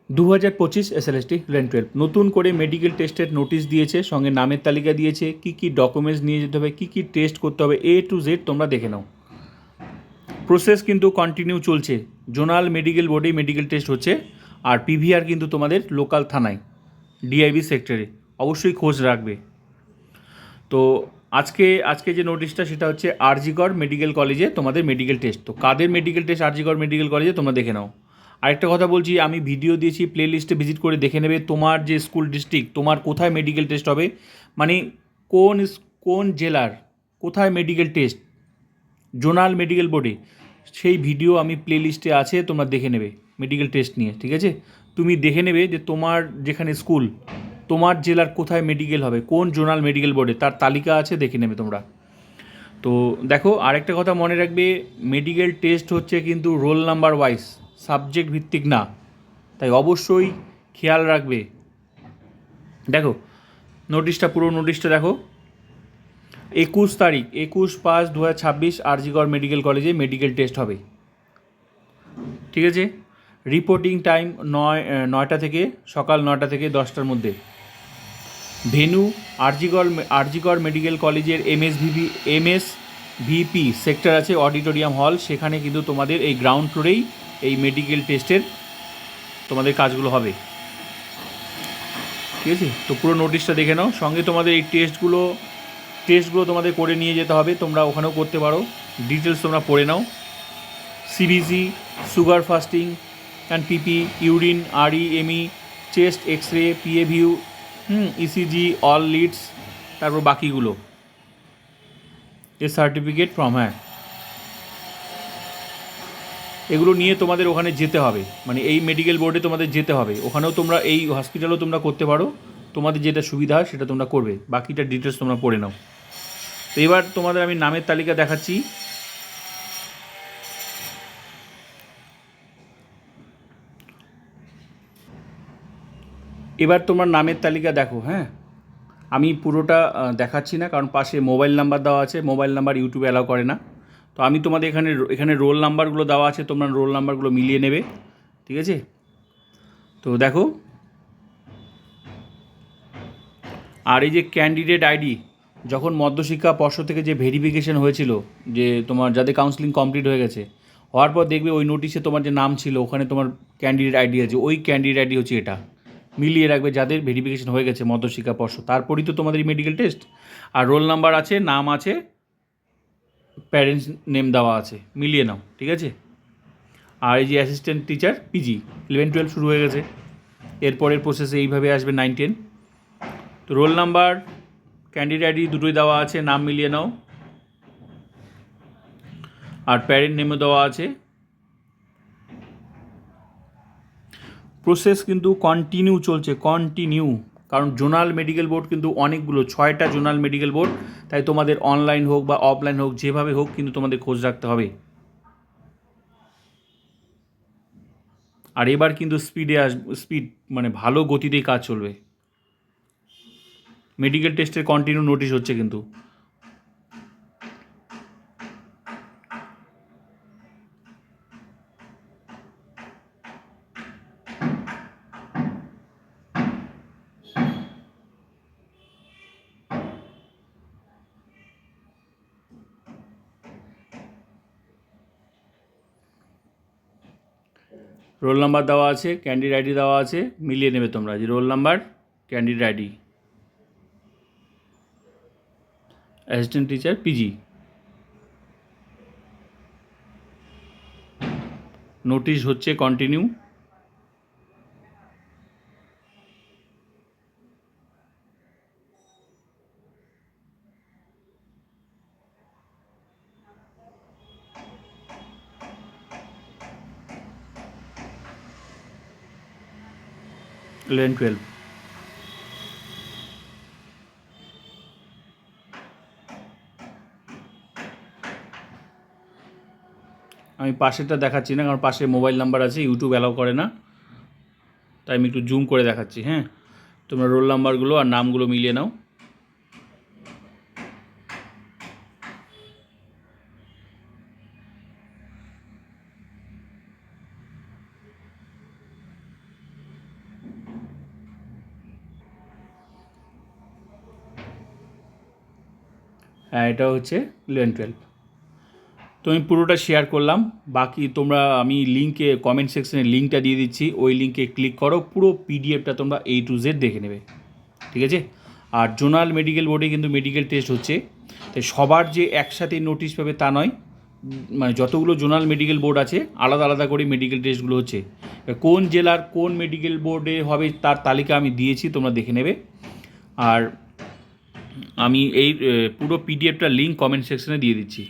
2025 SLST rain 12 নতুন করে medical টেস্টের নোটিশ দিয়েছে, সঙ্গে নামের তালিকা দিয়েছে, কী কী ডকুমেন্টস নিয়ে যেতে হবে, কী কী টেস্ট করতে হবে, A to Z তোমরা দেখে নাও। প্রসেস কিন্তু কন্টিনিউ চলছে। জোনাল মেডিকেল বোর্ডেই মেডিকেল টেস্ট হচ্ছে, আর পিভিআর কিন্তু তোমাদের লোকাল থানায় ডিআইবি সেক্টরে। অবশ্যই খোঁজ রাখবে। তো আজকে যে নোটিশটা সেটা হচ্ছে আরজিকর মেডিকেল কলেজে তোমাদের মেডিকেল টেস্ট। তো কাদের মেডিকেল টেস্ট আরজিকর মেডিকেল কলেজে তোমরা দেখে নাও। আরেকটা কথা বলছি, আমি ভিডিও দিয়েছি, প্লে লিস্টে ভিজিট করে দেখে নেবে তোমার যে স্কুল ডিস্ট্রিক্ট, তোমার কোথায় মেডিকেল টেস্ট হবে, মানে কোন জেলার কোথায় মেডিকেল টেস্ট জোনাল মেডিকেল বোর্ডে, সেই ভিডিও আমি প্লে লিস্টে আছে, তোমরা দেখে নেবে মেডিকেল টেস্ট নিয়ে। ঠিক আছে, তুমি দেখে নেবে যে তোমার যেখানে স্কুল, তোমার জেলার কোথায় মেডিকেল হবে, কোন জোনাল মেডিকেল বোর্ডে, তার তালিকা আছে, দেখে নেবে তোমরা। তো দেখো, আরেকটা কথা মনে রাখবে, মেডিকেল টেস্ট হচ্ছে কিন্তু রোল নাম্বার ওয়াইজ, সাবজেক্ট ভিত্তিক না, তাই অবশ্যই খেয়াল রাখবে। দেখো নোটিশটা, পুরো নোটিশটা দেখো। 21 তারিখ 21/5/2026 আরজিকর মেডিকেল কলেজে মেডিকেল টেস্ট হবে। ঠিক আছে, রিপোর্টিং টাইম 9টা থেকে, সকাল 9টা থেকে 10টার মধ্যে। ভেনু আরজিকর মেডিকেল কলেজের এমএসভিপি সেক্টর আছে, অডিটোরিয়াম হল, সেখানে কিন্তু তোমাদের এই গ্রাউন্ড ফ্লোরেই এই মেডিকেল টেস্টের তোমাদের কাজগুলো হবে। ঠিক আছে, তো পুরো নোটিশটা দেখে নাও, সঙ্গে তোমাদের এই টেস্টগুলো তোমাদের করে নিয়ে যেতে হবে, তোমরা ওখানেও করতে পারো, ডিটেলস তোমরা পড়ে নাও। CBC, sugar fasting and PP, urine, R E M E, chest X ray, PA view, ECG, all Leeds, তারপর বাকিগুলো এ সার্টিফিকেট ফ্রম, এগুলো নিয়ে তোমাদের ওখানে যেতে হবে, মানে এই মেডিকেল বোর্ডে তোমাদের যেতে হবে, ওখানেও তোমরা এই হসপিটালেও তোমরা করতে পারো, তোমাদের যেটা সুবিধা হয় সেটা তোমরা করবে, বাকিটা ডিটেলস তোমরা পড়ে নাও। তো এবার তোমাদের আমি নামের তালিকা দেখাচ্ছি। এবার তোমার নামের তালিকা দেখো। হ্যাঁ, আমি পুরোটা দেখাচ্ছি না, কারণ পাশে মোবাইল নাম্বার দেওয়া আছে, মোবাইল নাম্বার ইউটিউবে অ্যালাউ করে না। তো আমি তোমাদের এখানে রোল নাম্বারগুলো দেওয়া আছে, তোমরা রোল নাম্বারগুলো মিলিয়ে নেবে। ঠিক আছে, তো দেখো, আর এই যে ক্যান্ডিডেট আইডি, যখন মধ্যশিক্ষা পর্ষদ থেকে যে ভেরিফিকেশন হয়েছিল, যে তোমার যাদের কাউন্সিলিং কমপ্লিট হয়ে গেছে, হওয়ার পর দেখবে ওই নোটিশে তোমার যে নাম ছিল, ওখানে তোমার ক্যান্ডিডেট আইডি আছে, ওই ক্যান্ডিডেট আইডি হচ্ছে এটা, মিলিয়ে রাখবে যাদের ভেরিফিকেশন হয়ে গেছে মধ্যশিক্ষা পর্ষদ, তারপরই তো তোমাদের মেডিকেল টেস্ট। আর রোল নাম্বার আছে, নাম আছে, প্যারেন্টস নেম দেওয়া আছে, মিলিয়ে নাও। ঠিক আছে, আর এই যে অ্যাসিস্ট্যান্ট টিচার পিজি 11-12 শুরু হয়ে গেছে, এরপরের প্রসেসে এইভাবে আসবে 9-10। তো রোল নাম্বার, ক্যান্ডিডেট আইডি দুটোই দেওয়া আছে, নাম মিলিয়ে নাও, আর প্যারেন্ট নেমও দেওয়া আছে। প্রসেস কিন্তু কন্টিনিউ চলছে, কারণ জোনাল মেডিকেল বোর্ড কিন্তু অনেকগুলো, 6টা জোনাল মেডিকেল বোর্ড, তাই তোমাদের অনলাইন হোক বা অফলাইন হোক, যেভাবে হোক কিন্তু তোমাদের খোঁজ রাখতে হবে। আর এবার কিন্তু স্পিড, মানে ভালো গতিতেই কাজ চলবে। মেডিকেল টেস্টের কন্টিনিউ নোটিশ হচ্ছে কিন্তু। রোল নাম্বার দেওয়া আছে, ক্যান্ডিডেট আইডি দেওয়া আছে, মিলিয়ে নেবে তোমরা, যে roll number, candidate ID, assistant teacher PG. Notice হচ্ছে কন্টিনিউ। লেন 12। আমি পাশেরটা দেখাচ্ছি না, কারণ পাশে মোবাইল নাম্বার আছে, ইউটিউব অ্যালাউ করে না, তাই আমি একটু জুম করে দেখাচ্ছি। হ্যাঁ, তোমরা রোল নাম্বারগুলো আর নামগুলো মিলিয়ে নাও। এটা হচ্ছে 11-12। তো আমি পুরোটা শেয়ার করলাম, বাকি তোমরা আমি লিঙ্কে কমেন্ট সেকশনে লিঙ্কটা দিয়ে দিচ্ছি, ওই লিঙ্কে ক্লিক করো, পুরো পিডিএফটা তোমরা A to Z দেখে নেবে, ঠিক আছে। আর জোনাল মেডিকেল বোর্ডে কিন্তু মেডিকেল টেস্ট হচ্ছে, তাই সবার যে একসাথে নোটিশ পাবে তা নয়, মানে যতগুলো জোনাল মেডিকেল বোর্ড আছে আলাদা আলাদা করে মেডিকেল টেস্টগুলো হচ্ছে। কোন জেলার কোন মেডিকেল বোর্ডে হবে তার তালিকা আমি দিয়েছি, তোমরা দেখে নেবে। আর আমি এই পুরো পিডিএফটার লিঙ্ক কমেন্ট সেকশনে দিয়ে দিচ্ছি।